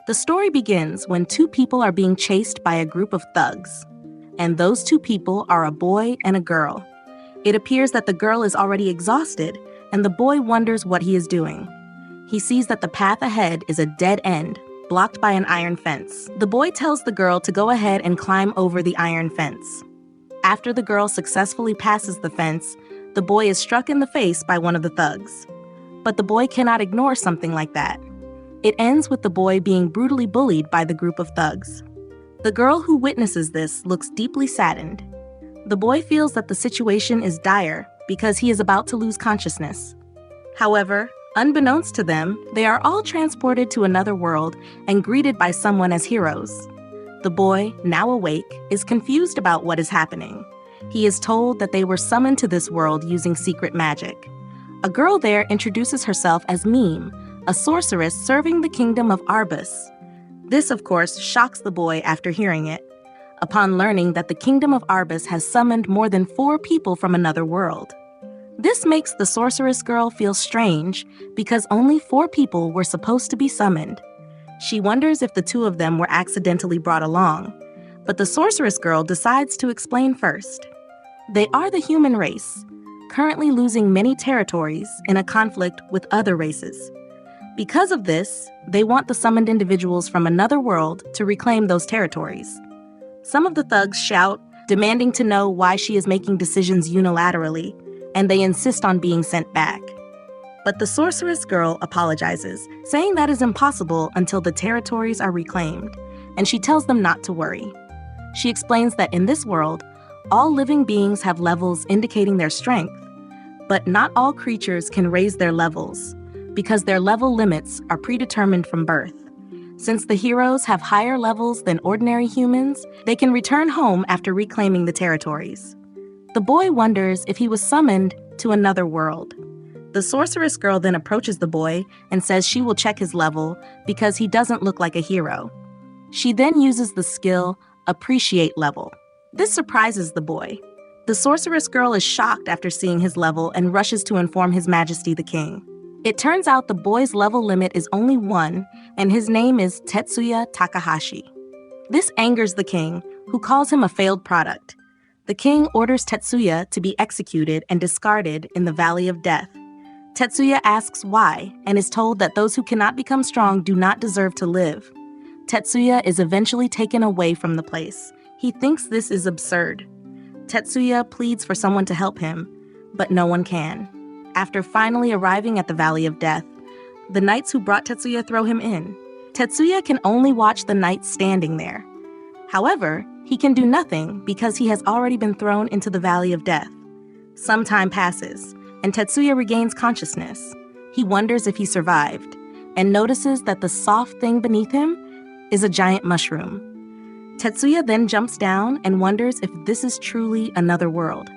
The story begins when two people are being chased by a group of thugs. And those two people are a boy and a girl. It appears that the girl is already exhausted, and the boy wonders what he is doing. He sees that the path ahead is a dead end, blocked by an iron fence. The boy tells the girl to go ahead and climb over the iron fence. After the girl successfully passes the fence, the boy is struck in the face by one of the thugs. But the boy cannot ignore something like that. It ends with the boy being brutally bullied by the group of thugs. The girl who witnesses this looks deeply saddened. The boy feels that the situation is dire because he is about to lose consciousness. However, unbeknownst to them, they are all transported to another world and greeted by someone as heroes. The boy, now awake, is confused about what is happening. He is told that they were summoned to this world using secret magic. A girl there introduces herself as Meme, a sorceress serving the kingdom of Arbus. This, of course, shocks the boy after hearing it. Upon learning that the kingdom of Arbus has summoned more than 4 people from another world. This makes the sorceress girl feel strange because only 4 people were supposed to be summoned. She wonders if the 2 of them were accidentally brought along, but the sorceress girl decides to explain first. They are the human race, currently losing many territories in a conflict with other races. Because of this, they want the summoned individuals from another world to reclaim those territories. Some of the thugs shout, demanding to know why she is making decisions unilaterally, and they insist on being sent back. But the sorceress girl apologizes, saying that is impossible until the territories are reclaimed, and she tells them not to worry. She explains that in this world, all living beings have levels indicating their strength, but not all creatures can raise their levels, because their level limits are predetermined from birth. Since the heroes have higher levels than ordinary humans, they can return home after reclaiming the territories. The boy wonders if he was summoned to another world. The sorceress girl then approaches the boy and says she will check his level because he doesn't look like a hero. She then uses the skill Appreciate Level. This surprises the boy. The sorceress girl is shocked after seeing his level and rushes to inform His Majesty the King. It turns out the boy's level limit is only 1, and his name is Tetsuya Takahashi. This angers the king, who calls him a failed product. The king orders Tetsuya to be executed and discarded in the Valley of Death. Tetsuya asks why, and is told that those who cannot become strong do not deserve to live. Tetsuya is eventually taken away from the place. He thinks this is absurd. Tetsuya pleads for someone to help him, but no one can. After finally arriving at the Valley of Death, the knights who brought Tetsuya throw him in. Tetsuya can only watch the knights standing there. However, he can do nothing because he has already been thrown into the Valley of Death. Some time passes, and Tetsuya regains consciousness. He wonders if he survived, and notices that the soft thing beneath him is a giant mushroom. Tetsuya then jumps down and wonders if this is truly another world.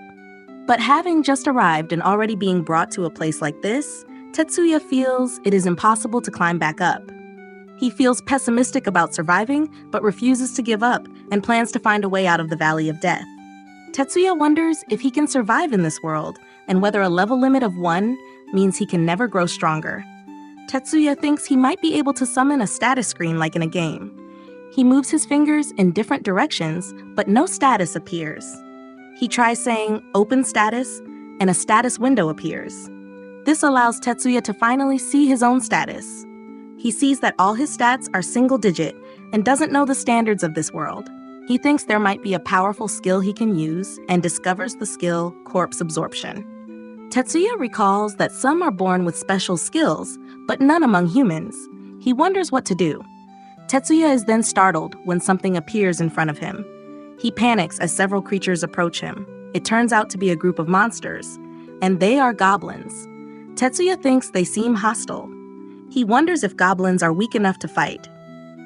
But having just arrived and already being brought to a place like this, Tetsuya feels it is impossible to climb back up. He feels pessimistic about surviving, but refuses to give up and plans to find a way out of the Valley of Death. Tetsuya wonders if he can survive in this world, and whether a level limit of 1 means he can never grow stronger. Tetsuya thinks he might be able to summon a status screen like in a game. He moves his fingers in different directions, but no status appears. He tries saying, "Open status," and a status window appears. This allows Tetsuya to finally see his own status. He sees that all his stats are single digit and doesn't know the standards of this world. He thinks there might be a powerful skill he can use and discovers the skill Corpse Absorption. Tetsuya recalls that some are born with special skills, but none among humans. He wonders what to do. Tetsuya is then startled when something appears in front of him. He panics as several creatures approach him. It turns out to be a group of monsters, and they are goblins. Tetsuya thinks they seem hostile. He wonders if goblins are weak enough to fight.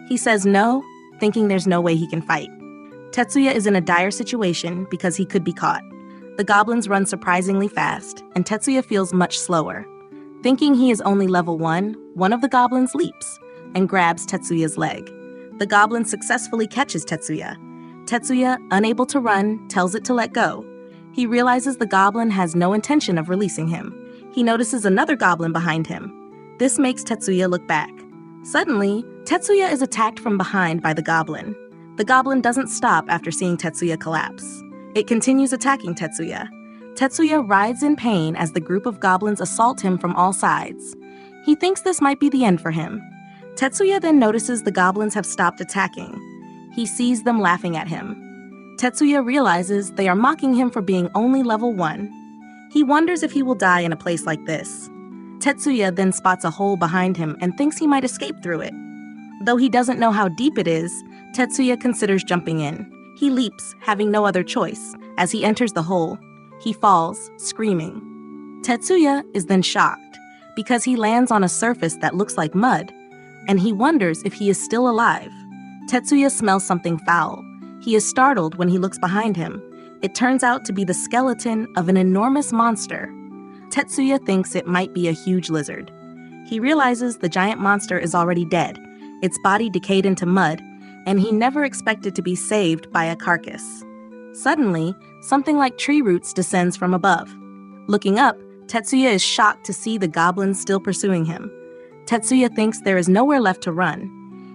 He says no, thinking there's no way he can fight. Tetsuya is in a dire situation because he could be caught. The goblins run surprisingly fast, and Tetsuya feels much slower. Thinking he is only level 1, one of the goblins leaps and grabs Tetsuya's leg. The goblin successfully catches Tetsuya. Tetsuya, unable to run, tells it to let go. He realizes the goblin has no intention of releasing him. He notices another goblin behind him. This makes Tetsuya look back. Suddenly, Tetsuya is attacked from behind by the goblin. The goblin doesn't stop after seeing Tetsuya collapse. It continues attacking Tetsuya. Tetsuya writhes in pain as the group of goblins assault him from all sides. He thinks this might be the end for him. Tetsuya then notices the goblins have stopped attacking. He sees them laughing at him. Tetsuya realizes they are mocking him for being only level 1. He wonders if he will die in a place like this. Tetsuya then spots a hole behind him and thinks he might escape through it. Though he doesn't know how deep it is, Tetsuya considers jumping in. He leaps, having no other choice. As he enters the hole, he falls, screaming. Tetsuya is then shocked because he lands on a surface that looks like mud, and he wonders if he is still alive. Tetsuya smells something foul. He is startled when he looks behind him. It turns out to be the skeleton of an enormous monster. Tetsuya thinks it might be a huge lizard. He realizes the giant monster is already dead, its body decayed into mud, and he never expected to be saved by a carcass. Suddenly, something like tree roots descends from above. Looking up, Tetsuya is shocked to see the goblins still pursuing him. Tetsuya thinks there is nowhere left to run.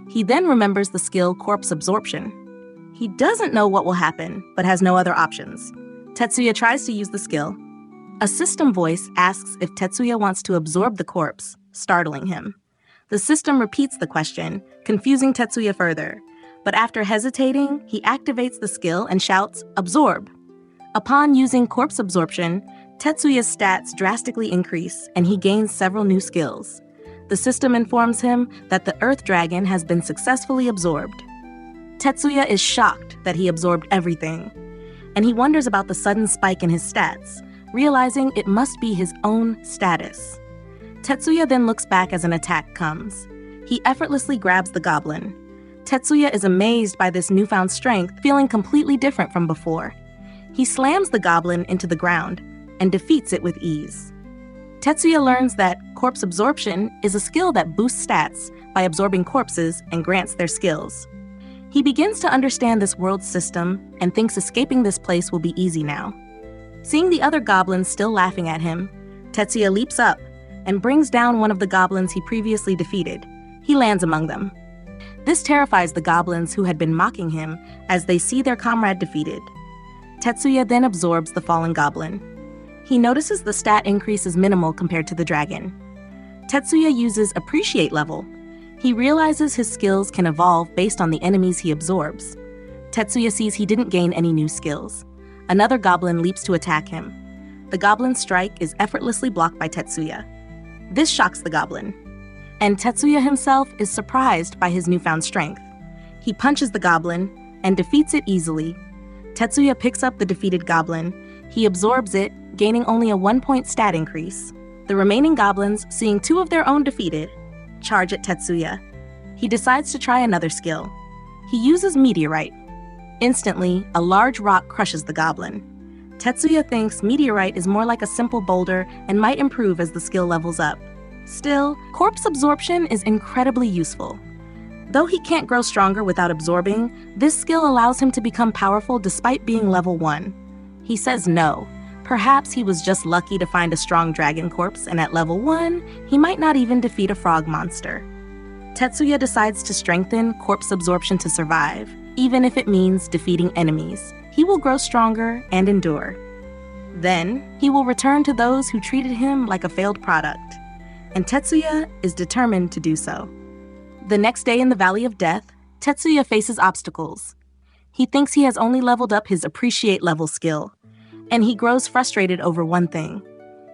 He then remembers the skill corpse absorption. He doesn't know what will happen, but has no other options. Tetsuya tries to use the skill. A system voice asks if Tetsuya wants to absorb the corpse, startling him. The system repeats the question, confusing Tetsuya further. But after hesitating, he activates the skill and shouts, "Absorb!" Upon using corpse absorption, Tetsuya's stats drastically increase, and he gains several new skills. The system informs him that the Earth Dragon has been successfully absorbed. Tetsuya is shocked that he absorbed everything, and he wonders about the sudden spike in his stats, realizing it must be his own status. Tetsuya then looks back as an attack comes. He effortlessly grabs the goblin. Tetsuya is amazed by this newfound strength, feeling completely different from before. He slams the goblin into the ground and defeats it with ease. Tetsuya learns that corpse absorption is a skill that boosts stats by absorbing corpses and grants their skills. He begins to understand this world system and thinks escaping this place will be easy now. Seeing the other goblins still laughing at him, Tetsuya leaps up and brings down one of the goblins he previously defeated. He lands among them. This terrifies the goblins who had been mocking him as they see their comrade defeated. Tetsuya then absorbs the fallen goblin. He notices the stat increase is minimal compared to the dragon. Tetsuya uses Appreciate level. He realizes his skills can evolve based on the enemies he absorbs. Tetsuya sees he didn't gain any new skills. Another goblin leaps to attack him. The goblin's strike is effortlessly blocked by Tetsuya. This shocks the goblin, and Tetsuya himself is surprised by his newfound strength. He punches the goblin and defeats it easily. Tetsuya picks up the defeated goblin. He absorbs it, gaining only a 1-point stat increase. The remaining goblins, seeing 2 of their own defeated, charge at Tetsuya. He decides to try another skill. He uses Meteorite. Instantly, a large rock crushes the goblin. Tetsuya thinks Meteorite is more like a simple boulder and might improve as the skill levels up. Still, corpse absorption is incredibly useful. Though he can't grow stronger without absorbing, this skill allows him to become powerful despite being level 1. He says no. Perhaps he was just lucky to find a strong dragon corpse, and at level 1, he might not even defeat a frog monster. Tetsuya decides to strengthen corpse absorption to survive, even if it means defeating enemies. He will grow stronger and endure. Then, he will return to those who treated him like a failed product, and Tetsuya is determined to do so. The next day in the Valley of Death, Tetsuya faces obstacles. He thinks he has only leveled up his Appreciate level skill, and he grows frustrated over one thing.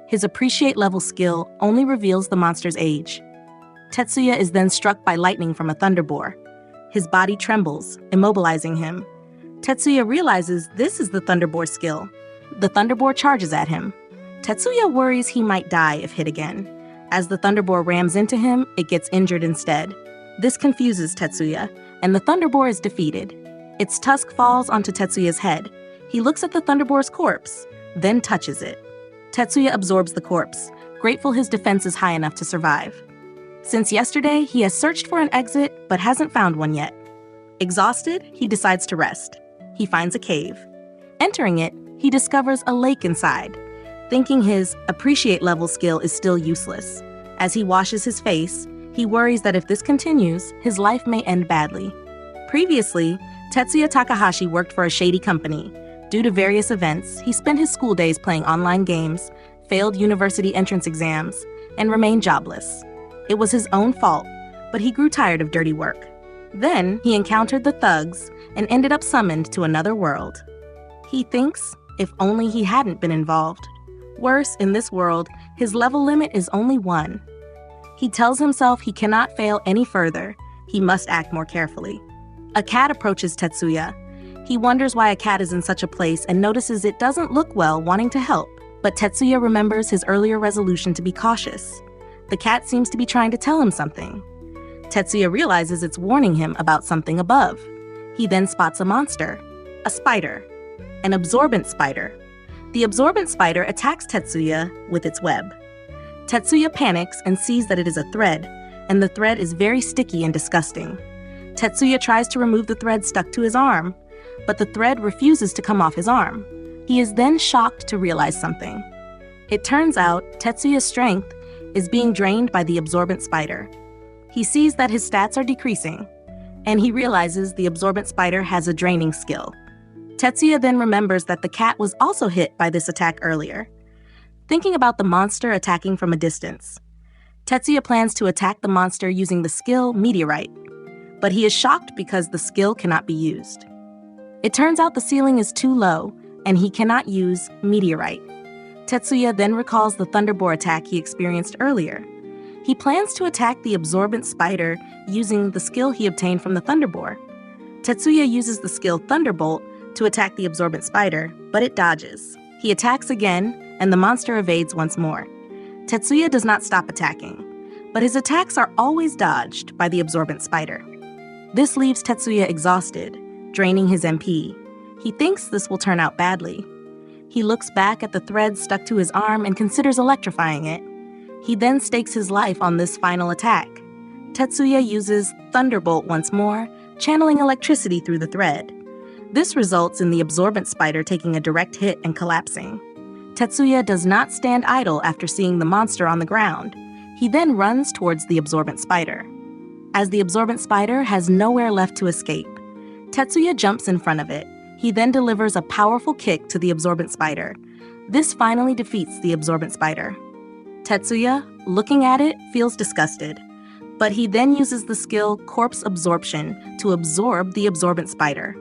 His Appreciate level skill only reveals the monster's age. Tetsuya is then struck by lightning from a thunderboar. His body trembles, immobilizing him. Tetsuya realizes this is the thunderboar skill. The thunderboar charges at him. Tetsuya worries he might die if hit again. As the thunderboar rams into him, it gets injured instead. This confuses Tetsuya, and the thunderboar is defeated. Its tusk falls onto Tetsuya's head. He looks at the thunderboar's corpse, then touches it. Tetsuya absorbs the corpse, grateful his defense is high enough to survive. Since yesterday, he has searched for an exit, but hasn't found one yet. Exhausted, he decides to rest. He finds a cave. Entering it, he discovers a lake inside. Thinking his Appreciate level skill is still useless. As he washes his face, He worries that if this continues, his life may end badly. Previously, Tetsuya Takahashi worked for a shady company. Due to various events, he spent his school days playing online games, failed university entrance exams, and remained jobless. It was his own fault, but he grew tired of dirty work. Then, he encountered the thugs and ended up summoned to another world. He thinks, if only he hadn't been involved. Worse, in this world, his level limit is only 1. He tells himself he cannot fail any further. He must act more carefully. A cat approaches Tetsuya. He wonders why a cat is in such a place and notices it doesn't look well, wanting to help. But Tetsuya remembers his earlier resolution to be cautious. The cat seems to be trying to tell him something. Tetsuya realizes it's warning him about something above. He then spots a monster, a spider, an absorbent spider. The absorbent spider attacks Tetsuya with its web. Tetsuya panics and sees that it is a thread, and the thread is very sticky and disgusting. Tetsuya tries to remove the thread stuck to his arm, but the thread refuses to come off his arm. He is then shocked to realize something. It turns out Tetsuya's strength is being drained by the absorbent spider. He sees that his stats are decreasing, and he realizes the absorbent spider has a draining skill. Tetsuya then remembers that the cat was also hit by this attack earlier. Thinking about the monster attacking from a distance, Tetsuya plans to attack the monster using the skill Meteorite, but he is shocked because the skill cannot be used. It turns out the ceiling is too low, and he cannot use Meteorite. Tetsuya then recalls the Thunderbolt attack he experienced earlier. He plans to attack the absorbent spider using the skill he obtained from the Thunderbolt. Tetsuya uses the skill Thunderbolt to attack the absorbent spider, but it dodges. He attacks again, and the monster evades once more. Tetsuya does not stop attacking, but his attacks are always dodged by the absorbent spider. This leaves Tetsuya exhausted, draining his MP. He thinks this will turn out badly. He looks back at the thread stuck to his arm and considers electrifying it. He then stakes his life on this final attack. Tetsuya uses Thunderbolt once more, channeling electricity through the thread. This results in the absorbent spider taking a direct hit and collapsing. Tetsuya does not stand idle after seeing the monster on the ground. He then runs towards the absorbent spider. As the absorbent spider has nowhere left to escape, Tetsuya jumps in front of it. He then delivers a powerful kick to the absorbent spider. This finally defeats the absorbent spider. Tetsuya, looking at it, feels disgusted, but he then uses the skill Corpse Absorption to absorb the absorbent spider.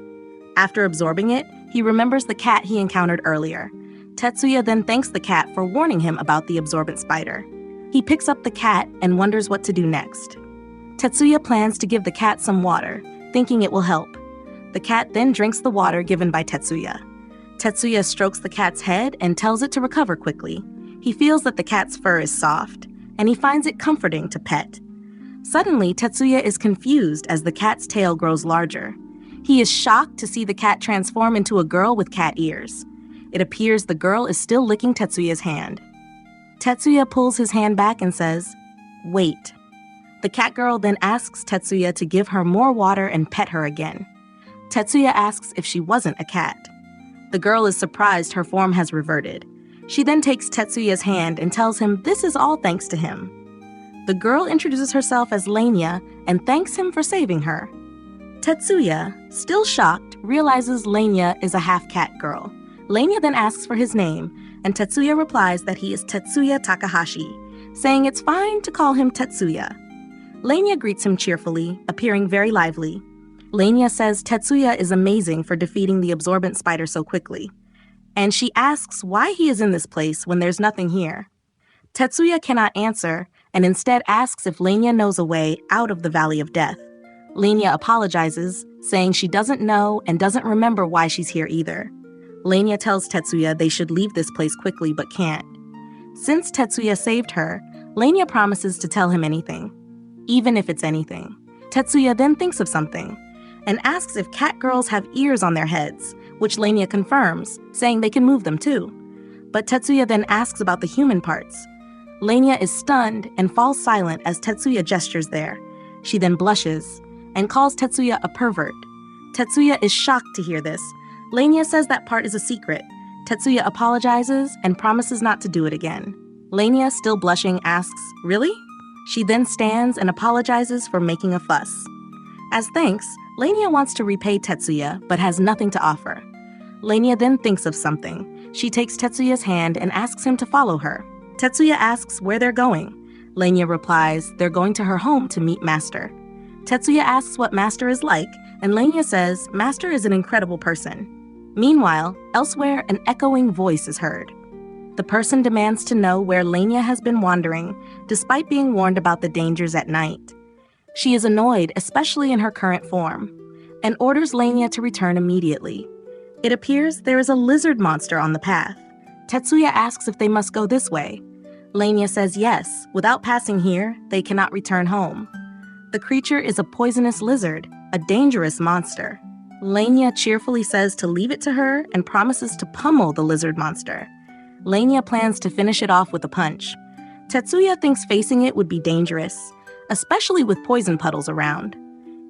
After absorbing it, he remembers the cat he encountered earlier. Tetsuya then thanks the cat for warning him about the absorbent spider. He picks up the cat and wonders what to do next. Tetsuya plans to give the cat some water, thinking it will help. The cat then drinks the water given by Tetsuya. Tetsuya strokes the cat's head and tells it to recover quickly. He feels that the cat's fur is soft, and he finds it comforting to pet. Suddenly, Tetsuya is confused as the cat's tail grows larger. He is shocked to see the cat transform into a girl with cat ears. It appears the girl is still licking Tetsuya's hand. Tetsuya pulls his hand back and says, "Wait." The cat girl then asks Tetsuya to give her more water and pet her again. Tetsuya asks if she wasn't a cat. The girl is surprised her form has reverted. She then takes Tetsuya's hand and tells him this is all thanks to him. The girl introduces herself as Lenya and thanks him for saving her. Tetsuya, still shocked, realizes Lenya is a half-cat girl. Lenya then asks for his name, and Tetsuya replies that he is Tetsuya Takahashi, saying it's fine to call him Tetsuya. Lenya greets him cheerfully, appearing very lively. Lenya says Tetsuya is amazing for defeating the absorbent spider so quickly, and she asks why he is in this place when there's nothing here. Tetsuya cannot answer, and instead asks if Lenya knows a way out of the Valley of Death. Lenya apologizes, saying she doesn't know and doesn't remember why she's here either. Lenya tells Tetsuya they should leave this place quickly but can't. Since Tetsuya saved her, Lenya promises to tell him anything, even if it's anything. Tetsuya then thinks of something and asks if cat girls have ears on their heads, which Lenya confirms, saying they can move them too. But Tetsuya then asks about the human parts. Lenya is stunned and falls silent as Tetsuya gestures there. She then blushes and calls Tetsuya a pervert. Tetsuya is shocked to hear this. Lenya says that part is a secret. Tetsuya apologizes and promises not to do it again. Lenya, still blushing, asks, "Really?" She then stands and apologizes for making a fuss. As thanks, Lania wants to repay Tetsuya but has nothing to offer. Lania then thinks of something. She takes Tetsuya's hand and asks him to follow her. Tetsuya asks where they're going. Lania replies they're going to her home to meet Master. Tetsuya asks what Master is like, and Lania says Master is an incredible person. Meanwhile, elsewhere, an echoing voice is heard. The person demands to know where Lania has been wandering, despite being warned about the dangers at night. She is annoyed, especially in her current form, and orders Lania to return immediately. It appears there is a lizard monster on the path. Tetsuya asks if they must go this way. Lania says yes, without passing here, they cannot return home. The creature is a poisonous lizard, a dangerous monster. Lania cheerfully says to leave it to her and promises to pummel the lizard monster. Lania plans to finish it off with a punch. Tetsuya thinks facing it would be dangerous, especially with poison puddles around.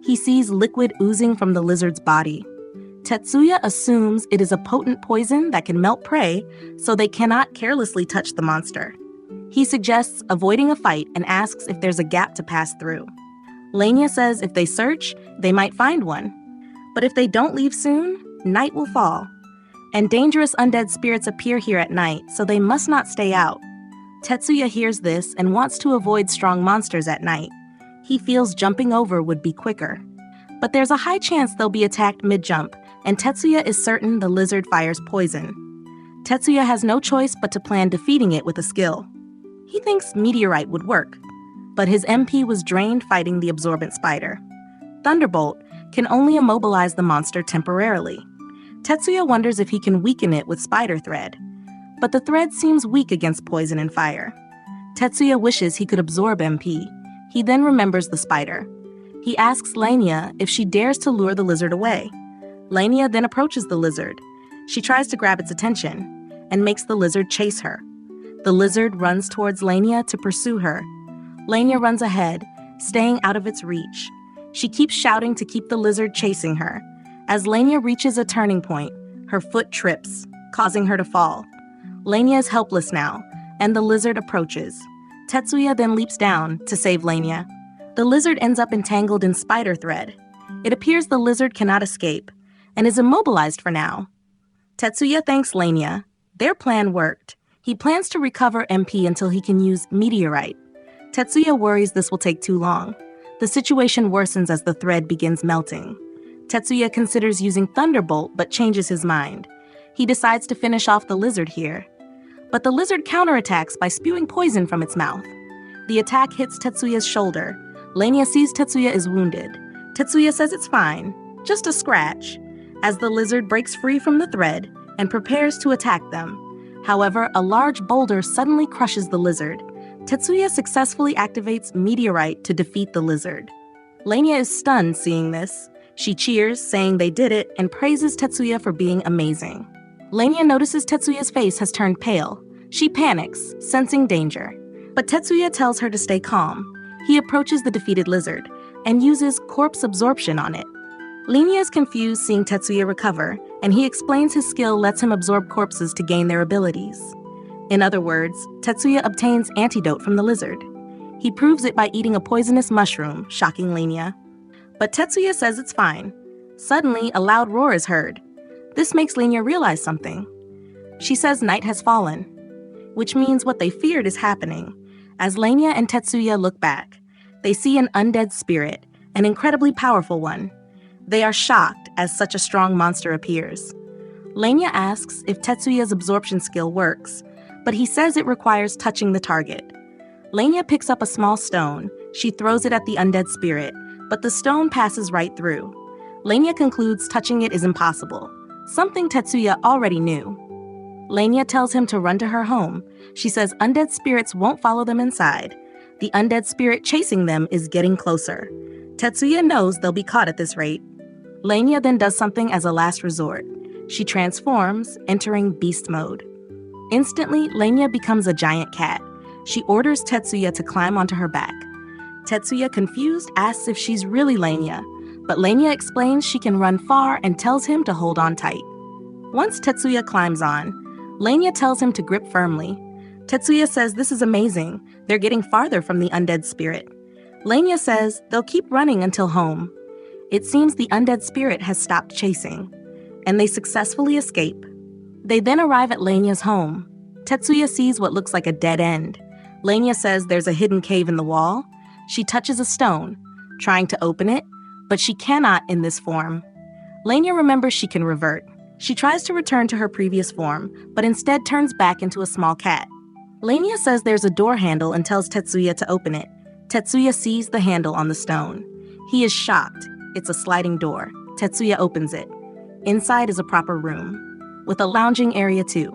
He sees liquid oozing from the lizard's body. Tetsuya assumes it is a potent poison that can melt prey, so they cannot carelessly touch the monster. He suggests avoiding a fight and asks if there's a gap to pass through. Lania says if they search, they might find one. But if they don't leave soon, night will fall. And dangerous undead spirits appear here at night, so they must not stay out. Tetsuya hears this and wants to avoid strong monsters at night. He feels jumping over would be quicker. But there's a high chance they'll be attacked mid-jump, and Tetsuya is certain the lizard fires poison. Tetsuya has no choice but to plan defeating it with a skill. He thinks meteorite would work, but his MP was drained fighting the absorbent spider. Thunderbolt can only immobilize the monster temporarily. Tetsuya wonders if he can weaken it with spider thread, but the thread seems weak against poison and fire. Tetsuya wishes he could absorb MP. He then remembers the spider. He asks Lania if she dares to lure the lizard away. Lania then approaches the lizard. She tries to grab its attention and makes the lizard chase her. The lizard runs towards Lania to pursue her. Lania runs ahead, staying out of its reach. She keeps shouting to keep the lizard chasing her. As Lania reaches a turning point, her foot trips, causing her to fall. Lania is helpless now, and the lizard approaches. Tetsuya then leaps down to save Lania. The lizard ends up entangled in spider thread. It appears the lizard cannot escape, and is immobilized for now. Tetsuya thanks Lania. Their plan worked. He plans to recover MP until he can use meteorite. Tetsuya worries this will take too long. The situation worsens as the thread begins melting. Tetsuya considers using Thunderbolt but changes his mind. He decides to finish off the lizard here. But the lizard counterattacks by spewing poison from its mouth. The attack hits Tetsuya's shoulder. Lania sees Tetsuya is wounded. Tetsuya says it's fine, just a scratch, as the lizard breaks free from the thread and prepares to attack them. However, a large boulder suddenly crushes the lizard. Tetsuya successfully activates meteorite to defeat the lizard. Lania is stunned seeing this. She cheers, saying they did it, and praises Tetsuya for being amazing. Lania notices Tetsuya's face has turned pale. She panics, sensing danger. But Tetsuya tells her to stay calm. He approaches the defeated lizard and uses corpse absorption on it. Lania is confused seeing Tetsuya recover, and he explains his skill lets him absorb corpses to gain their abilities. In other words, Tetsuya obtains antidote from the lizard. He proves it by eating a poisonous mushroom, shocking Lania. But Tetsuya says it's fine. Suddenly, a loud roar is heard. This makes Lania realize something. She says night has fallen, which means what they feared is happening. As Lania and Tetsuya look back, they see an undead spirit, an incredibly powerful one. They are shocked as such a strong monster appears. Lania asks if Tetsuya's absorption skill works, but he says it requires touching the target. Lania picks up a small stone. She throws it at the undead spirit, but the stone passes right through. Lania concludes touching it is impossible, something Tetsuya already knew. Lania tells him to run to her home. She says undead spirits won't follow them inside. The undead spirit chasing them is getting closer. Tetsuya knows they'll be caught at this rate. Lania then does something as a last resort. She transforms, entering beast mode. Instantly, Lania becomes a giant cat. She orders Tetsuya to climb onto her back. Tetsuya, confused, asks if she's really Lania, but Lania explains she can run far and tells him to hold on tight. Once Tetsuya climbs on, Lania tells him to grip firmly. Tetsuya says this is amazing. They're getting farther from the undead spirit. Lenya says they'll keep running until home. It seems the undead spirit has stopped chasing, and they successfully escape. They then arrive at Lenya's home. Tetsuya sees what looks like a dead end. Lenya says there's a hidden cave in the wall. She touches a stone, trying to open it, but she cannot in this form. Lenya remembers she can revert. She tries to return to her previous form, but instead turns back into a small cat. Lenya says there's a door handle and tells Tetsuya to open it. Tetsuya sees the handle on the stone. He is shocked. It's a sliding door. Tetsuya opens it. Inside is a proper room, with a lounging area too.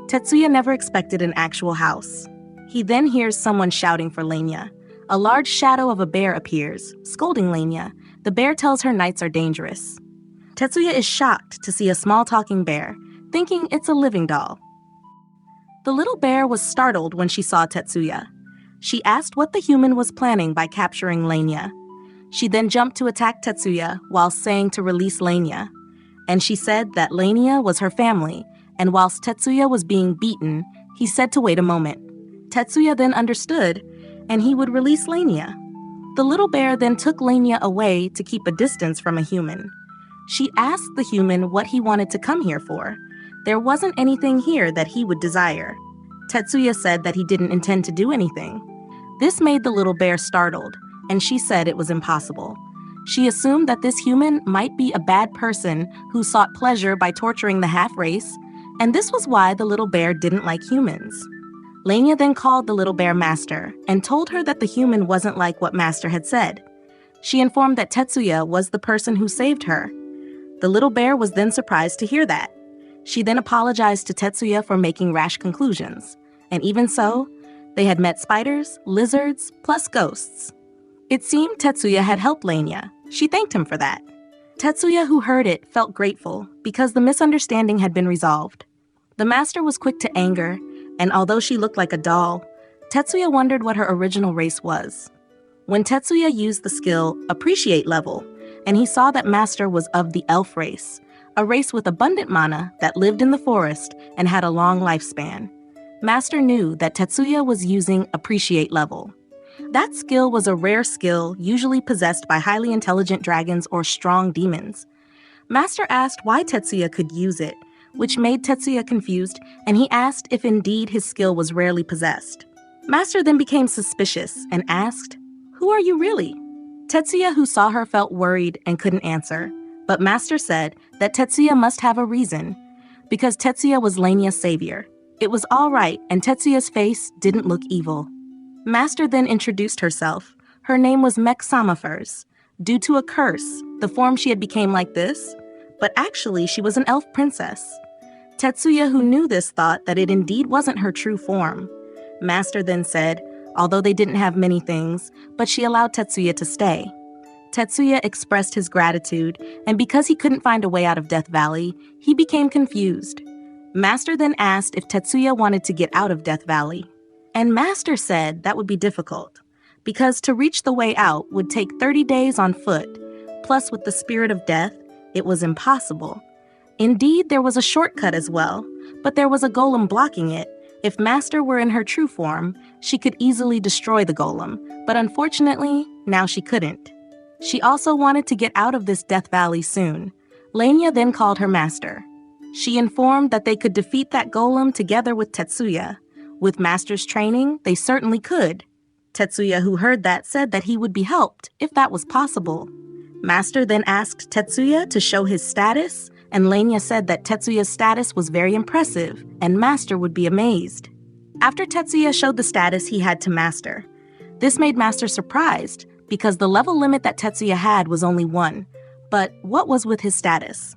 Tetsuya never expected an actual house. He then hears someone shouting for Lenya. A large shadow of a bear appears, scolding Lenya. The bear tells her nights are dangerous. Tetsuya is shocked to see a small talking bear, thinking it's a living doll. The little bear was startled when she saw Tetsuya. She asked what the human was planning by capturing Lenya. She then jumped to attack Tetsuya while saying to release Lenya. And she said that Lenya was her family, and whilst Tetsuya was being beaten, he said to wait a moment. Tetsuya then understood, and he would release Lenya. The little bear then took Lenya away to keep a distance from a human. She asked the human what he wanted to come here for. There wasn't anything here that he would desire. Tetsuya said that he didn't intend to do anything. This made the little bear startled, and she said it was impossible. She assumed that this human might be a bad person who sought pleasure by torturing the half-race, and this was why the little bear didn't like humans. Lenya then called the little bear Master and told her that the human wasn't like what Master had said. She informed that Tetsuya was the person who saved her. The little bear was then surprised to hear that. She then apologized to Tetsuya for making rash conclusions, and even so, they had met spiders, lizards, plus ghosts. It seemed Tetsuya had helped Lenya. She thanked him for that. Tetsuya, who heard it, felt grateful because the misunderstanding had been resolved. The master was quick to anger, and although she looked like a doll, Tetsuya wondered what her original race was. When Tetsuya used the skill Appreciate level, and he saw that Master was of the elf race, a race with abundant mana that lived in the forest and had a long lifespan, Master knew that Tetsuya was using Appreciate level. That skill was a rare skill usually possessed by highly intelligent dragons or strong demons. Master asked why Tetsuya could use it, which made Tetsuya confused, and he asked if indeed his skill was rarely possessed. Master then became suspicious and asked, "Who are you really?" Tetsuya, who saw her, felt worried and couldn't answer, but Master said that Tetsuya must have a reason, because Tetsuya was Lenya's savior. It was all right, and Tetsuya's face didn't look evil. Master then introduced herself. Her name was Mech-Samafers. Due to a curse, the form she had became like this, but actually she was an elf princess. Tetsuya, who knew this, thought that it indeed wasn't her true form. Master then said, although they didn't have many things, but she allowed Tetsuya to stay. Tetsuya expressed his gratitude, and because he couldn't find a way out of Death Valley, he became confused. Master then asked if Tetsuya wanted to get out of Death Valley. And Master said that would be difficult, because to reach the way out would take 30 days on foot, plus with the spirit of death, it was impossible. Indeed, there was a shortcut as well, but there was a golem blocking it. If Master were in her true form, she could easily destroy the golem, but unfortunately, now she couldn't. She also wanted to get out of this Death Valley soon. Lenya then called her Master. She informed that they could defeat that golem together with Tetsuya. With Master's training, they certainly could. Tetsuya, who heard that, said that he would be helped if that was possible. Master then asked Tetsuya to show his status, and Lenya said that Tetsuya's status was very impressive, and Master would be amazed. After Tetsuya showed the status he had to Master, this made Master surprised, because the level limit that Tetsuya had was only 1. But what was with his status?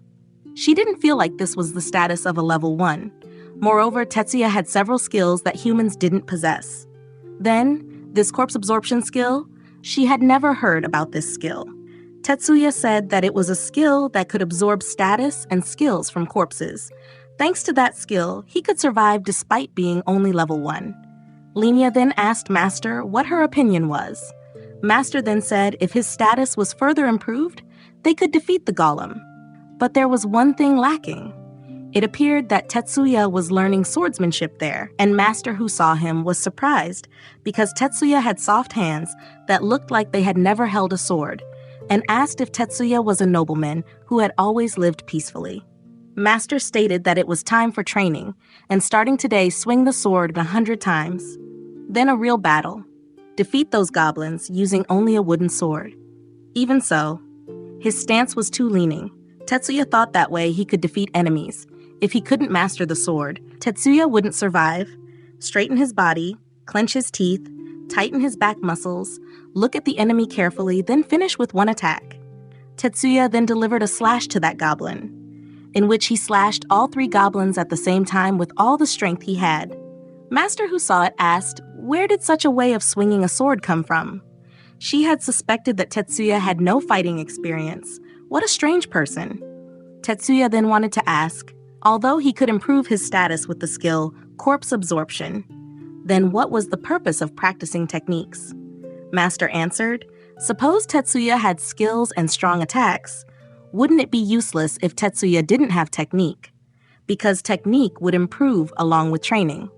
She didn't feel like this was the status of a level 1. Moreover, Tetsuya had several skills that humans didn't possess. Then, this corpse absorption skill, she had never heard about this skill. Tetsuya said that it was a skill that could absorb status and skills from corpses. Thanks to that skill, he could survive despite being only level 1. Lenya then asked Master what her opinion was. Master then said if his status was further improved, they could defeat the golem. But there was one thing lacking. It appeared that Tetsuya was learning swordsmanship there, and Master, who saw him, was surprised because Tetsuya had soft hands that looked like they had never held a sword, and asked if Tetsuya was a nobleman who had always lived peacefully. Master stated that it was time for training, and starting today, swing the sword 100 times. Then a real battle. Defeat those goblins using only a wooden sword. Even so, his stance was too leaning. Tetsuya thought that way he could defeat enemies. If he couldn't master the sword, Tetsuya wouldn't survive. Straighten his body, clench his teeth, tighten his back muscles, look at the enemy carefully, then finish with one attack. Tetsuya then delivered a slash to that goblin, in which he slashed all 3 goblins at the same time with all the strength he had. Master, who saw it, asked, where did such a way of swinging a sword come from? She had suspected that Tetsuya had no fighting experience. What a strange person. Tetsuya then wanted to ask, although he could improve his status with the skill corpse absorption, then what was the purpose of practicing techniques? Master answered, suppose Tetsuya had skills and strong attacks. Wouldn't it be useless if Tetsuya didn't have technique? Because technique would improve along with training.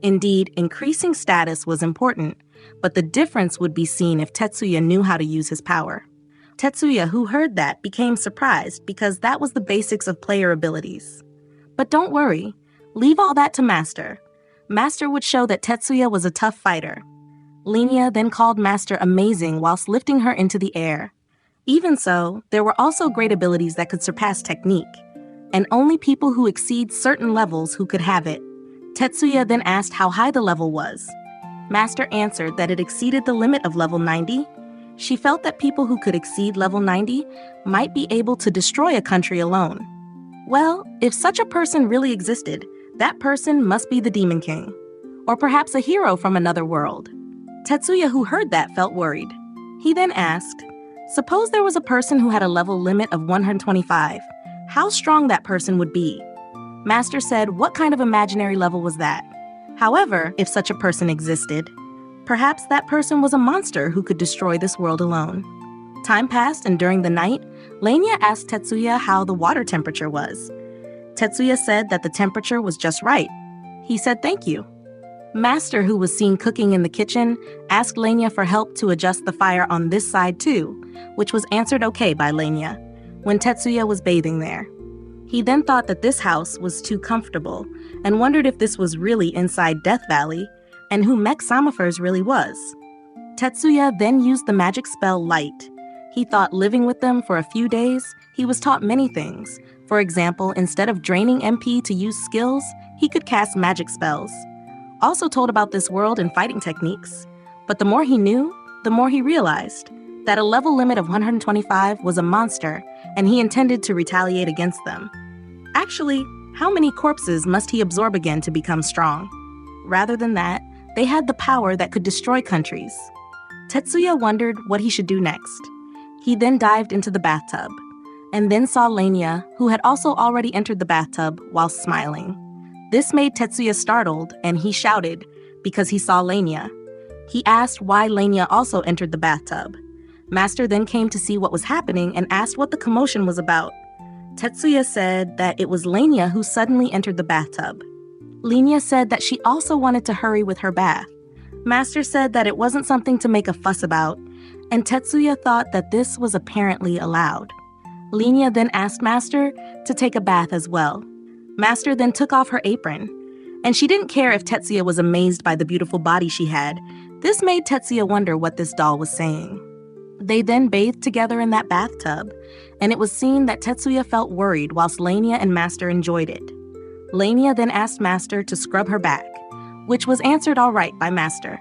Indeed, increasing status was important, but the difference would be seen if Tetsuya knew how to use his power. Tetsuya, who heard that, became surprised because that was the basics of player abilities. But don't worry, leave all that to Master. Master would show that Tetsuya was a tough fighter. Linia then called Master amazing whilst lifting her into the air. Even so, there were also great abilities that could surpass technique, and only people who exceed certain levels who could have it. Tetsuya then asked how high the level was. Master answered that it exceeded the limit of level 90. She felt that people who could exceed level 90 might be able to destroy a country alone. Well, if such a person really existed, that person must be the Demon King, or perhaps a hero from another world. Tetsuya, who heard that, felt worried. He then asked, suppose there was a person who had a level limit of 125. How strong that person would be? Master said, what kind of imaginary level was that? However, if such a person existed, perhaps that person was a monster who could destroy this world alone. Time passed, and during the night, Lania asked Tetsuya how the water temperature was. Tetsuya said that the temperature was just right. He said thank you. Master, who was seen cooking in the kitchen, asked Lania for help to adjust the fire on this side too, which was answered okay by Lania when Tetsuya was bathing there. He then thought that this house was too comfortable and wondered if this was really inside Death Valley and who Mech Samafers really was. Tetsuya then used the magic spell Light. He thought living with them for a few days, he was taught many things. For example, instead of draining MP to use skills, he could cast magic spells. Also told about this world and fighting techniques. But the more he knew, the more he realized that a level limit of 125 was a monster, and he intended to retaliate against them. Actually, how many corpses must he absorb again to become strong? Rather than that, they had the power that could destroy countries. Tetsuya wondered what he should do next. He then dived into the bathtub, and then saw Lania, who had also already entered the bathtub while smiling. This made Tetsuya startled, and he shouted because he saw Lania. He asked why Lania also entered the bathtub. Master then came to see what was happening and asked what the commotion was about. Tetsuya said that it was Lania who suddenly entered the bathtub. Lania said that she also wanted to hurry with her bath. Master said that it wasn't something to make a fuss about, and Tetsuya thought that this was apparently allowed. Lania then asked Master to take a bath as well. Master then took off her apron, and she didn't care if Tetsuya was amazed by the beautiful body she had. This made Tetsuya wonder what this doll was saying. They then bathed together in that bathtub, and it was seen that Tetsuya felt worried whilst Lania and Master enjoyed it. Lania then asked Master to scrub her back, which was answered all right by Master.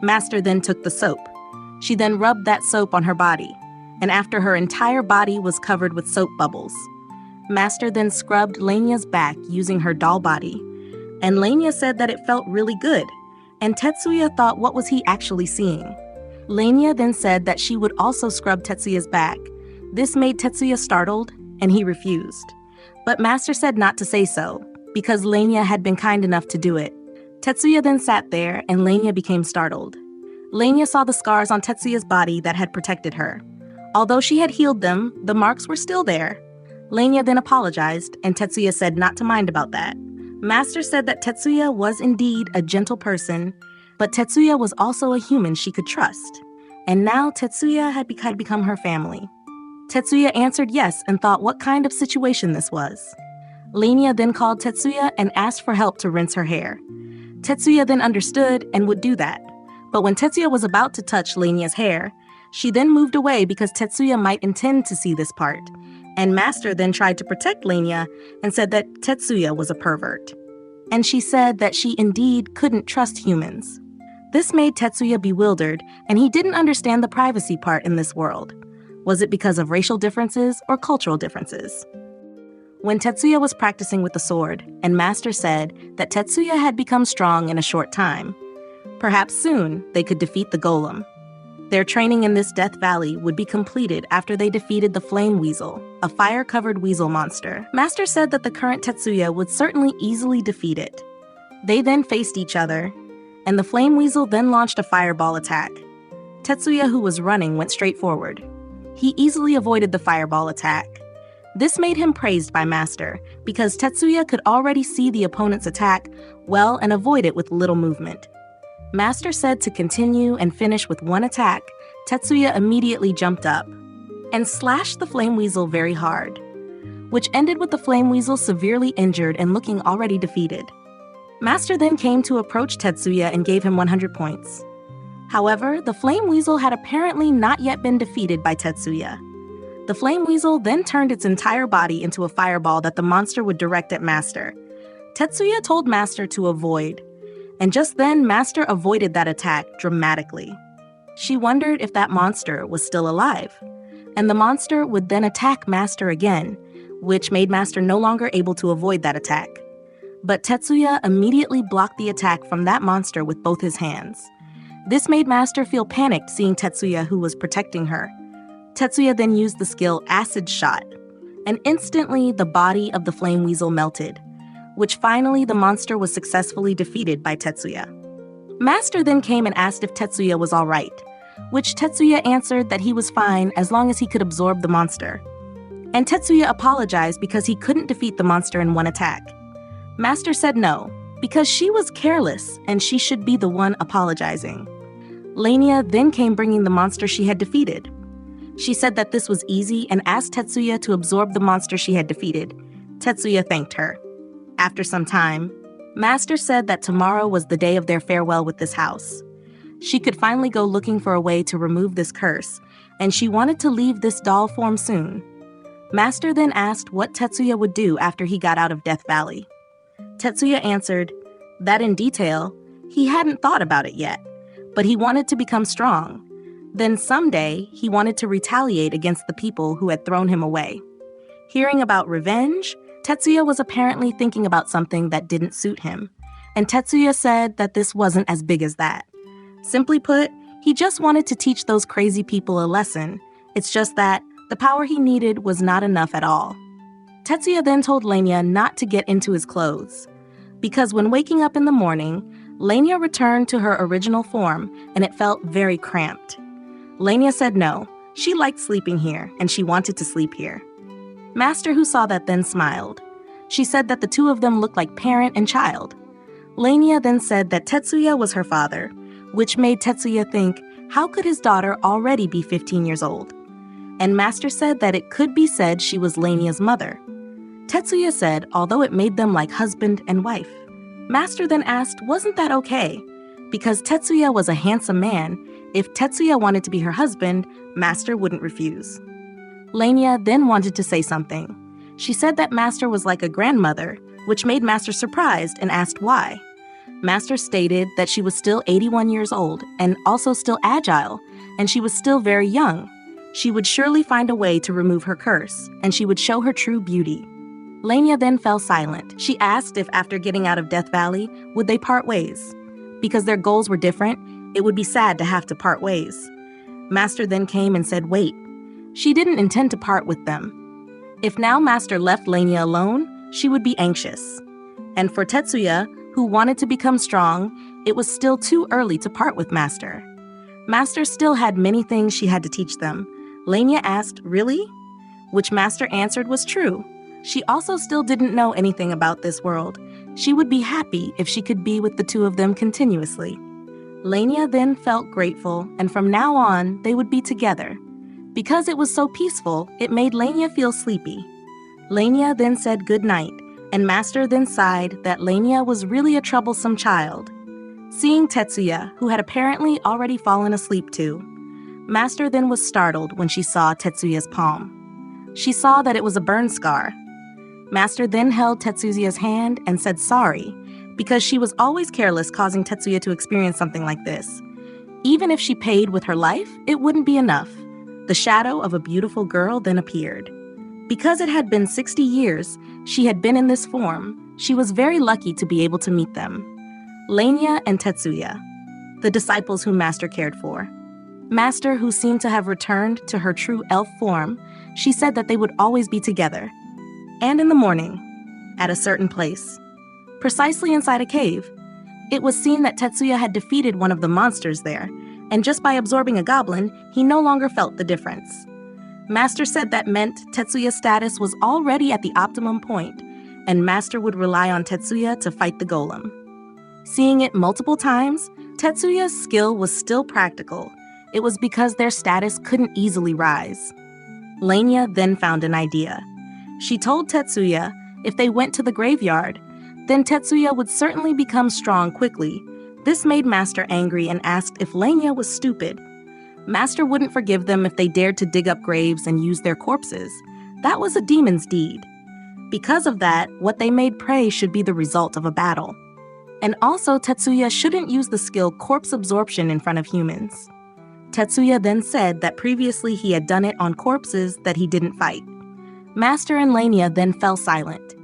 Master then took the soap. She then rubbed that soap on her body, and after her entire body was covered with soap bubbles. Master then scrubbed Lania's back using her doll body, and Lania said that it felt really good, and Tetsuya thought what was he actually seeing. Lania then said that she would also scrub Tetsuya's back. This made Tetsuya startled, and he refused. But Master said not to say so, because Lania had been kind enough to do it. Tetsuya then sat there, and Lania became startled. Lania saw the scars on Tetsuya's body that had protected her. Although she had healed them, the marks were still there. Lenya then apologized, and Tetsuya said not to mind about that. Master said that Tetsuya was indeed a gentle person, but Tetsuya was also a human she could trust. And now Tetsuya had become her family. Tetsuya answered yes and thought what kind of situation this was. Lenya then called Tetsuya and asked for help to rinse her hair. Tetsuya then understood and would do that. But when Tetsuya was about to touch Lenya's hair, she then moved away because Tetsuya might intend to see this part. And Master then tried to protect Lenya and said that Tetsuya was a pervert. And she said that she indeed couldn't trust humans. This made Tetsuya bewildered, and he didn't understand the privacy part in this world. Was it because of racial differences or cultural differences? When Tetsuya was practicing with the sword, and Master said that Tetsuya had become strong in a short time, perhaps soon they could defeat the Golem. Their training in this Death Valley would be completed after they defeated the Flame Weasel, a fire-covered weasel monster. Master said that the current Tetsuya would certainly easily defeat it. They then faced each other, and the Flame Weasel then launched a fireball attack. Tetsuya, who was running, went straight forward. He easily avoided the fireball attack. This made him praised by Master, because Tetsuya could already see the opponent's attack well and avoid it with little movement. Master said to continue and finish with one attack. Tetsuya immediately jumped up and slashed the Flame Weasel very hard, which ended with the Flame Weasel severely injured and looking already defeated. Master then came to approach Tetsuya and gave him 100 points. However, the Flame Weasel had apparently not yet been defeated by Tetsuya. The Flame Weasel then turned its entire body into a fireball that the monster would direct at Master. Tetsuya told Master to avoid, and just then Master avoided that attack dramatically. She wondered if that monster was still alive, and the monster would then attack Master again, which made Master no longer able to avoid that attack. But Tetsuya immediately blocked the attack from that monster with both his hands. This made Master feel panicked seeing Tetsuya, who was protecting her. Tetsuya then used the skill Acid Shot, and instantly the body of the Flame Weasel melted, which finally the monster was successfully defeated by Tetsuya. Master then came and asked if Tetsuya was alright, which Tetsuya answered that he was fine as long as he could absorb the monster. And Tetsuya apologized because he couldn't defeat the monster in one attack. Master said no, because she was careless and she should be the one apologizing. Lenya then came bringing the monster she had defeated. She said that this was easy and asked Tetsuya to absorb the monster she had defeated. Tetsuya thanked her. After some time, Master said that tomorrow was the day of their farewell with this house. She could finally go looking for a way to remove this curse, and she wanted to leave this doll form soon. Master then asked what Tetsuya would do after he got out of Death Valley. Tetsuya answered that in detail, he hadn't thought about it yet, but he wanted to become strong. Then someday, he wanted to retaliate against the people who had thrown him away. Hearing about revenge, Tetsuya was apparently thinking about something that didn't suit him, and Tetsuya said that this wasn't as big as that. Simply put, he just wanted to teach those crazy people a lesson. It's just that the power he needed was not enough at all. Tetsuya then told Lenya not to get into his clothes, because when waking up in the morning, Lenya returned to her original form and it felt very cramped. Lenya said no, she liked sleeping here and she wanted to sleep here. Master, who saw that, then smiled. She said that the two of them looked like parent and child. Lenya then said that Tetsuya was her father, which made Tetsuya think, how could his daughter already be 15 years old? And Master said that it could be said she was Lenya's mother. Tetsuya said, although it made them like husband and wife. Master then asked, wasn't that okay? Because Tetsuya was a handsome man, if Tetsuya wanted to be her husband, Master wouldn't refuse. Lenya then wanted to say something. She said that Master was like a grandmother, which made Master surprised and asked why. Master stated that she was still 81 years old and also still agile, and she was still very young. She would surely find a way to remove her curse, and she would show her true beauty. Lenya then fell silent. She asked if after getting out of Death Valley, would they part ways? Because their goals were different, it would be sad to have to part ways. Master then came and said, wait. She didn't intend to part with them. If now Master left Lenya alone, she would be anxious. And for Tetsuya, who wanted to become strong, it was still too early to part with Master. Master still had many things she had to teach them. Lenya asked, really? which Master answered was true. She also still didn't know anything about this world. She would be happy if she could be with the two of them continuously. Lania then felt grateful, and from now on, they would be together. Because it was so peaceful, it made Lania feel sleepy. Lania then said good night, and Master then sighed that Lania was really a troublesome child. Seeing Tetsuya, who had apparently already fallen asleep too, Master then was startled when she saw Tetsuya's palm. She saw that it was a burn scar. Master then held Tetsuya's hand and said sorry, because she was always careless, causing Tetsuya to experience something like this. Even if she paid with her life, it wouldn't be enough. The shadow of a beautiful girl then appeared. Because it had been 60 years she had been in this form, she was very lucky to be able to meet them. Lania and Tetsuya, the disciples whom Master cared for. Master, who seemed to have returned to her true elf form, she said that they would always be together. And in the morning, at a certain place, precisely inside a cave, it was seen that Tetsuya had defeated one of the monsters there, and just by absorbing a goblin, he no longer felt the difference. Master said that meant Tetsuya's status was already at the optimum point, and Master would rely on Tetsuya to fight the golem. Seeing it multiple times, Tetsuya's skill was still practical. It was because their status couldn't easily rise. Lania then found an idea. She told Tetsuya if they went to the graveyard, then Tetsuya would certainly become strong quickly. This made Master angry and asked if Lania was stupid. Master wouldn't forgive them if they dared to dig up graves and use their corpses. That was a demon's deed. Because of that, what they made pray should be the result of a battle. And also, Tetsuya shouldn't use the skill corpse absorption in front of humans. Tetsuya then said that previously he had done it on corpses that he didn't fight. Master and Lania then fell silent.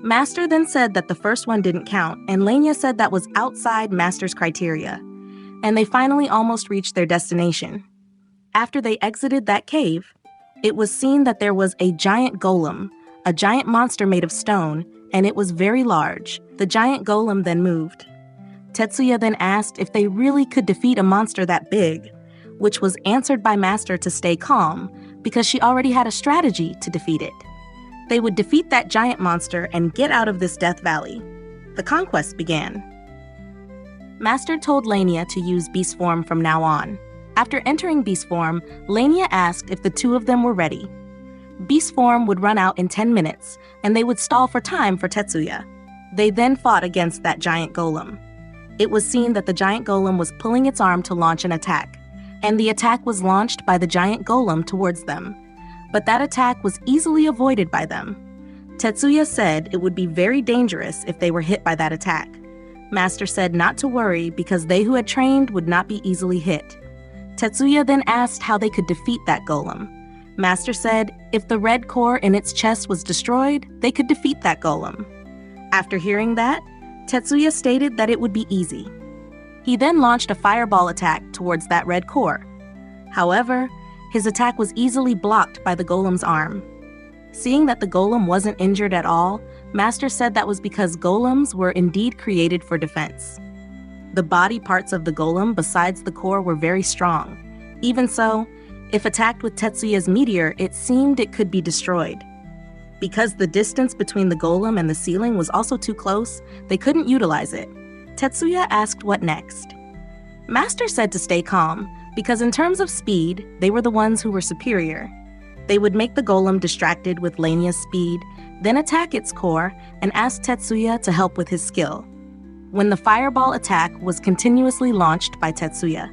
Master then said that the first one didn't count, and Lania said that was outside Master's criteria. And they finally almost reached their destination. After they exited that cave, it was seen that there was a giant golem, a giant monster made of stone, and it was very large. The giant golem then moved. Tetsuya then asked if they really could defeat a monster that big, which was answered by Master to stay calm, because she already had a strategy to defeat it. They would defeat that giant monster and get out of this Death Valley. The conquest began. Master told Lania to use beast form from now on. After entering beast form, Lania asked if the two of them were ready. Beast form would run out in 10 minutes, and they would stall for time for Tetsuya. They then fought against that giant golem. It was seen that the giant golem was pulling its arm to launch an attack, and the attack was launched by the giant golem towards them. But that attack was easily avoided by them. Tetsuya said it would be very dangerous if they were hit by that attack. Master said not to worry because they who had trained would not be easily hit. Tetsuya then asked how they could defeat that golem. Master said if the red core in its chest was destroyed, they could defeat that golem. After hearing that, Tetsuya stated that it would be easy. He then launched a fireball attack towards that red core. However, his attack was easily blocked by the golem's arm. Seeing that the golem wasn't injured at all, Master said that was because golems were indeed created for defense. The body parts of the golem besides the core were very strong. Even so, if attacked with Tetsuya's meteor, it seemed it could be destroyed. Because the distance between the golem and the ceiling was also too close, they couldn't utilize it. Tetsuya asked what next. Master said to stay calm, because in terms of speed, they were the ones who were superior. They would make the golem distracted with Lania's speed, then attack its core, and ask Tetsuya to help with his skill. When the fireball attack was continuously launched by Tetsuya,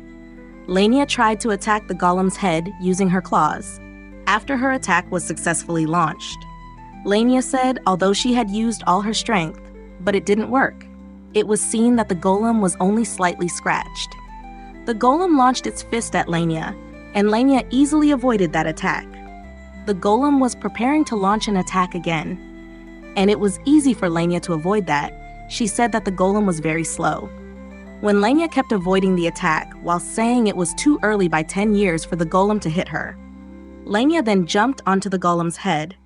Lania tried to attack the golem's head using her claws. After her attack was successfully launched, Lania said although she had used all her strength, but it didn't work. It was seen that the golem was only slightly scratched. The golem launched its fist at Lania, and Lania easily avoided that attack. The golem was preparing to launch an attack again, and it was easy for Lania to avoid that. She said that the golem was very slow. When Lania kept avoiding the attack while saying it was too early by 10 years for the golem to hit her, Lania then jumped onto the golem's head,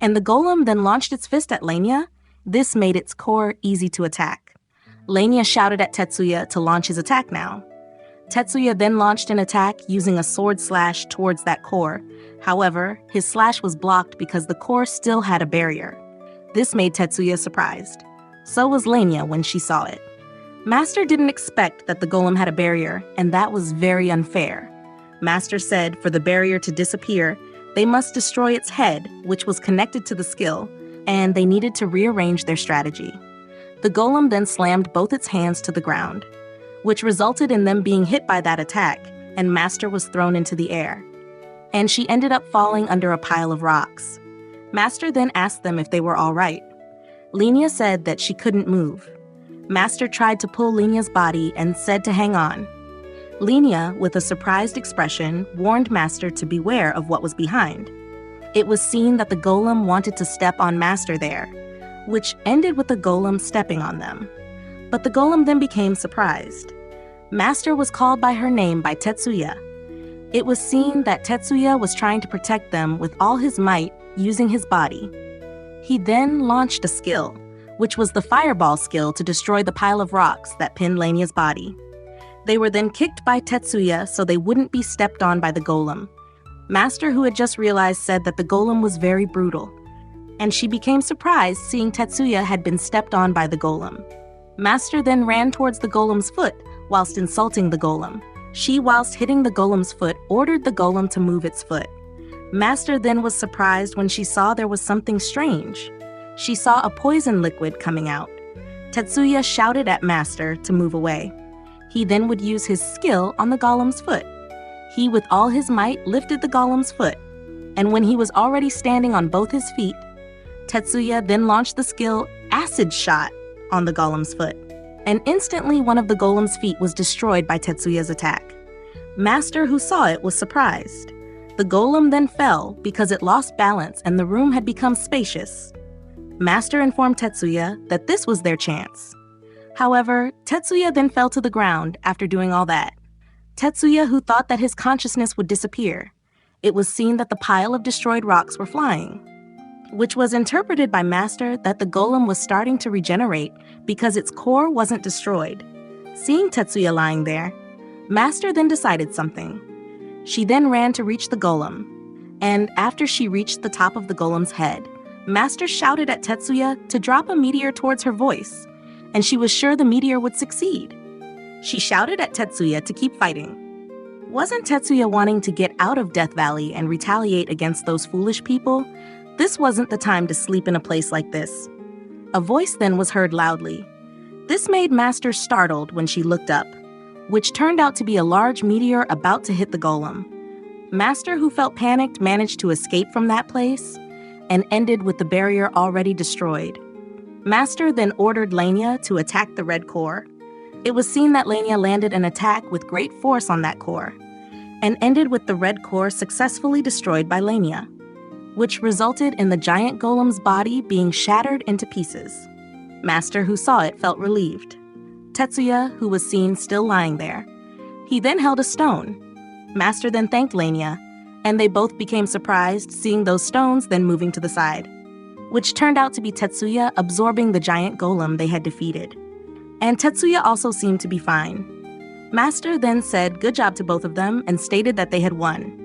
and the golem then launched its fist at Lania. This made its core easy to attack. Lania shouted at Tetsuya to launch his attack now. Tetsuya then launched an attack using a sword slash towards that core. However, his slash was blocked because the core still had a barrier. This made Tetsuya surprised. So was Lenya when she saw it. Master didn't expect that the golem had a barrier, and that was very unfair. Master said for the barrier to disappear, they must destroy its head, which was connected to the skill, and they needed to rearrange their strategy. The golem then slammed both its hands to the ground, which resulted in them being hit by that attack, and Master was thrown into the air. And she ended up falling under a pile of rocks. Master then asked them if they were all right. Lenya said that she couldn't move. Master tried to pull Lenya's body and said to hang on. Lenya, with a surprised expression, warned Master to beware of what was behind. It was seen that the golem wanted to step on Master there, which ended with the golem stepping on them. But the golem then became surprised. Master was called by her name by Tetsuya. It was seen that Tetsuya was trying to protect them with all his might using his body. He then launched a skill, which was the fireball skill to destroy the pile of rocks that pinned Lenya's body. They were then kicked by Tetsuya so they wouldn't be stepped on by the golem. Master, who had just realized, said that the golem was very brutal, and she became surprised seeing Tetsuya had been stepped on by the golem. Master then ran towards the golem's foot whilst insulting the golem. She, whilst hitting the golem's foot, ordered the golem to move its foot. Master then was surprised when she saw there was something strange. She saw a poison liquid coming out. Tetsuya shouted at Master to move away. He then would use his skill on the golem's foot. He, with all his might, lifted the golem's foot, and when he was already standing on both his feet, Tetsuya then launched the skill Acid Shot on the golem's foot, and instantly one of the golem's feet was destroyed by Tetsuya's attack. Master, who saw it, was surprised. The golem then fell because it lost balance and the room had become spacious. Master informed Tetsuya that this was their chance. However, Tetsuya then fell to the ground after doing all that. Tetsuya, who thought that his consciousness would disappear. It was seen that the pile of destroyed rocks were flying, which was interpreted by Master that the golem was starting to regenerate because its core wasn't destroyed. Seeing Tetsuya lying there, Master then decided something. She then ran to reach the golem, and after she reached the top of the golem's head, Master shouted at Tetsuya to drop a meteor towards her voice, and she was sure the meteor would succeed. She shouted at Tetsuya to keep fighting. Wasn't Tetsuya wanting to get out of Death Valley and retaliate against those foolish people? This wasn't the time to sleep in a place like this. A voice then was heard loudly. This made Master startled when she looked up, which turned out to be a large meteor about to hit the golem. Master, who felt panicked, managed to escape from that place and ended with the barrier already destroyed. Master then ordered Lenya to attack the red core. It was seen that Lenya landed an attack with great force on that core and ended with the red core successfully destroyed by Lenya, which resulted in the giant golem's body being shattered into pieces. Master, who saw it, felt relieved. Tetsuya, who was seen still lying there. He then held a stone. Master then thanked Lenya, and they both became surprised seeing those stones then moving to the side, which turned out to be Tetsuya absorbing the giant golem they had defeated. And Tetsuya also seemed to be fine. Master then said good job to both of them and stated that they had won.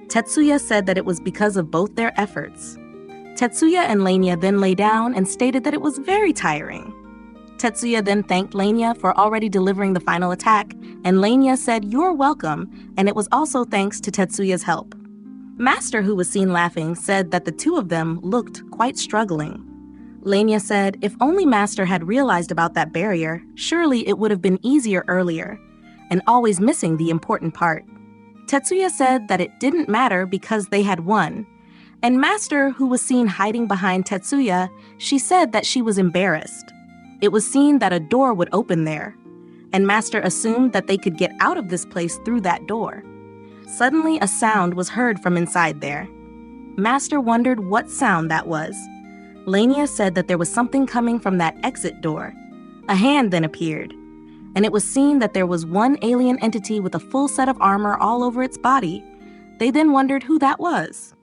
Tetsuya said that it was because of both their efforts. Tetsuya and Lenya then lay down and stated that it was very tiring. Tetsuya then thanked Lenya for already delivering the final attack, and Lenya said, "You're welcome," and it was also thanks to Tetsuya's help. Master, who was seen laughing, said that the two of them looked quite struggling. Lenya said if only Master had realized about that barrier, surely it would have been easier earlier, and always missing the important part. Tetsuya said that it didn't matter because they had won, and Master, who was seen hiding behind Tetsuya, she said that she was embarrassed. It was seen that a door would open there, and Master assumed that they could get out of this place through that door. Suddenly, a sound was heard from inside there. Master wondered what sound that was. Lenya said that there was something coming from that exit door. A hand then appeared, and it was seen that there was one alien entity with a full set of armor all over its body. They then wondered who that was.